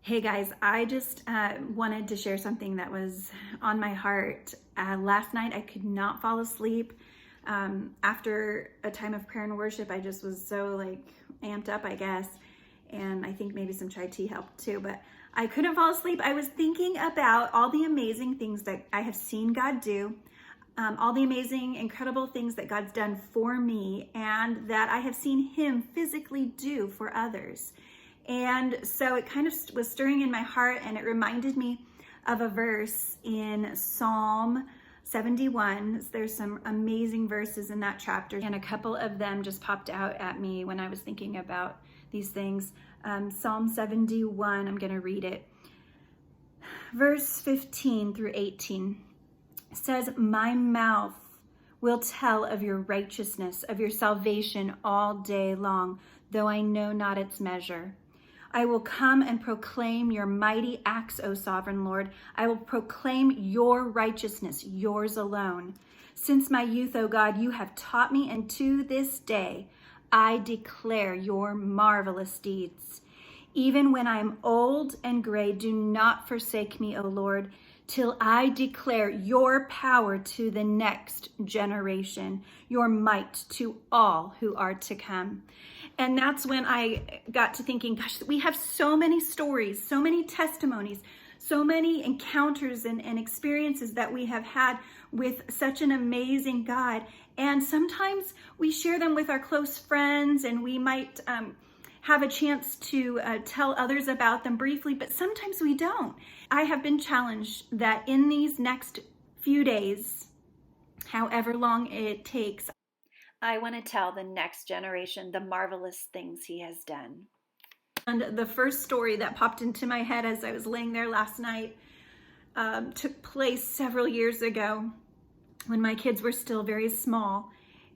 Hey guys, I just wanted to share something that was on my heart. Last night I could not fall asleep. After a time of prayer and worship, I just was so amped up, I guess. And I think maybe some chai tea helped too, but I couldn't fall asleep. I was thinking about all the amazing things that I have seen God do, all the amazing, incredible things that God's done for me and that I have seen Him physically do for others. And so it kind of was stirring in my heart, and it reminded me of a verse in Psalm 71. There's some amazing verses in that chapter, and a couple of them just popped out at me when I was thinking about these things. Psalm 71, I'm going to read it. Verse 15 through 18 says, "My mouth will tell of your righteousness, of your salvation all day long, though I know not its measure. I will come and proclaim your mighty acts, O sovereign Lord. I will proclaim your righteousness, yours alone. Since my youth, O God, you have taught me, and to this day I declare your marvelous deeds. Even when I am old and gray, do not forsake me, O Lord, till I declare your power to the next generation, your might to all who are to come." And that's when I got to thinking, gosh, we have so many stories, so many testimonies, so many encounters and experiences that we have had with such an amazing God. And sometimes we share them with our close friends, and we might have a chance to tell others about them briefly, but sometimes we don't. I have been challenged that in these next few days, however long it takes, I want to tell the next generation the marvelous things He has done. And the first story that popped into my head as I was laying there last night took place several years ago when my kids were still very small,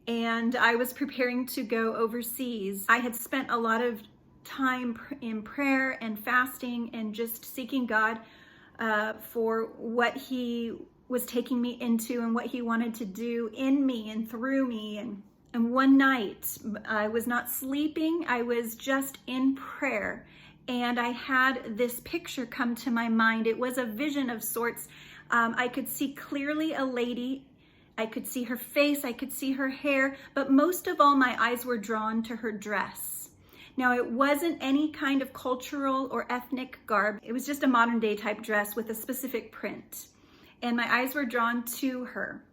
and I was preparing to go overseas. I had spent a lot of time in prayer and fasting and just seeking God for what He was taking me into and what He wanted to do in me and through me. And one night I was not sleeping, I was just in prayer, and I had this picture come to my mind. It was a vision of sorts. I could see clearly a lady. I could see her face, I could see her hair, but most of all, my eyes were drawn to her dress. Now, it wasn't any kind of cultural or ethnic garb. It was just a modern day type dress with a specific print. And my eyes were drawn to her.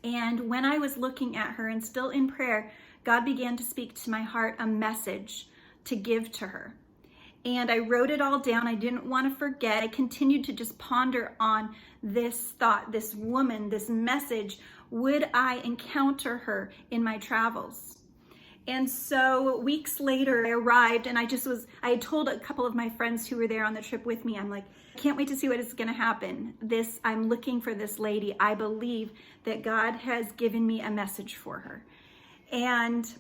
And when I was looking at her and still in prayer, God began to speak to my heart a message to give to her. And I wrote it all down. I didn't want to forget. I continued to just ponder on this thought, this woman, this message. Would I encounter her in my travels? And so weeks later, I arrived, and I had told a couple of my friends who were there on the trip with me, I'm like, I can't wait to see what is going to happen. I'm looking for this lady. I believe that God has given me a message for her. And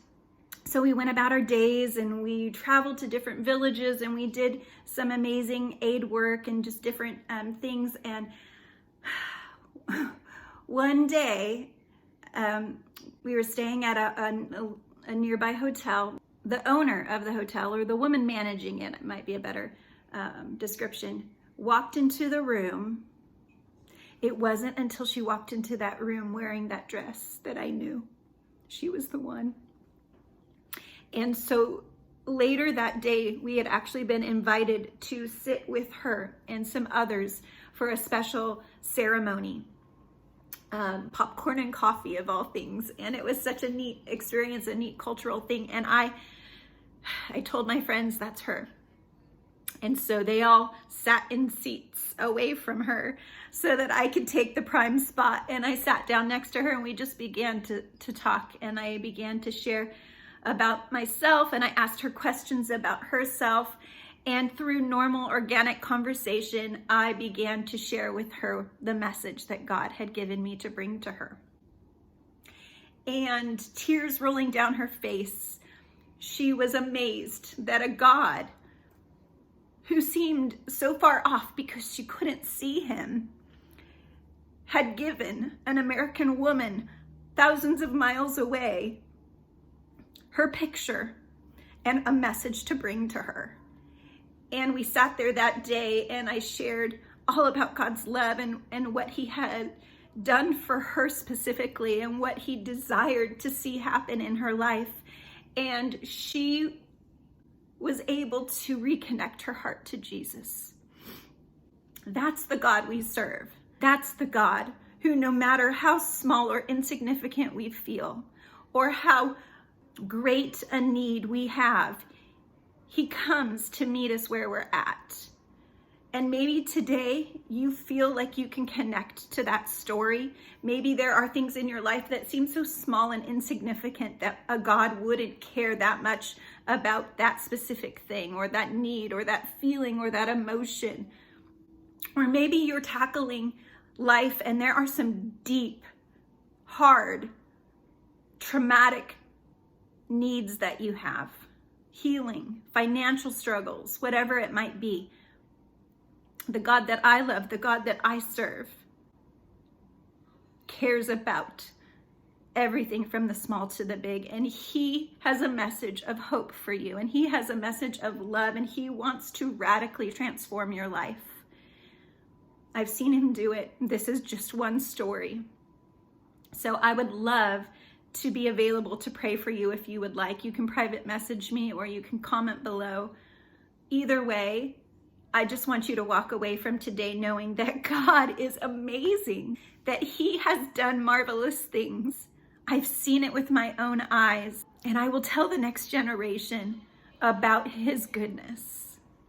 so we went about our days, and we traveled to different villages, and we did some amazing aid work and just different things. And one day, we were staying at a nearby hotel. The owner of the hotel, or the woman managing it might be a better description, walked into the room. It wasn't until she walked into that room wearing that dress that I knew she was the one. And so later that day, we had actually been invited to sit with her and some others for a special ceremony. Popcorn and coffee of all things. And it was such a neat experience, a neat cultural thing. And I told my friends, that's her. And so they all sat in seats away from her so that I could take the prime spot. And I sat down next to her, and we just began to talk. And I began to share about myself, and I asked her questions about herself. And through normal, organic conversation, I began to share with her the message that God had given me to bring to her. And tears rolling down her face, she was amazed that a God who seemed so far off because she couldn't see Him had given an American woman thousands of miles away her picture and a message to bring to her. And we sat there that day and I shared all about God's love and what he had done for her specifically and what he desired to see happen in her life. And she was able to reconnect her heart to Jesus. That's the God we serve. That's the God who, no matter how small or insignificant we feel, or how great a need we have, he comes to meet us where we're at. And maybe today you feel like you can connect to that story. Maybe there are things in your life that seem so small and insignificant that a God wouldn't care that much about that specific thing or that need or that feeling or that emotion. Or maybe you're tackling life and there are some deep, hard, traumatic needs that you have. Healing, financial struggles, whatever it might be. The God that I love, the God that I serve, cares about everything from the small to the big. And he has a message of hope for you. And he has a message of love. And he wants to radically transform your life. I've seen him do it. This is just one story. So I would love to be available to pray for you if you would like. You can private message me or you can comment below. Either way, I just want you to walk away from today knowing that God is amazing, that he has done marvelous things. I've seen it with my own eyes, and I will tell the next generation about his goodness.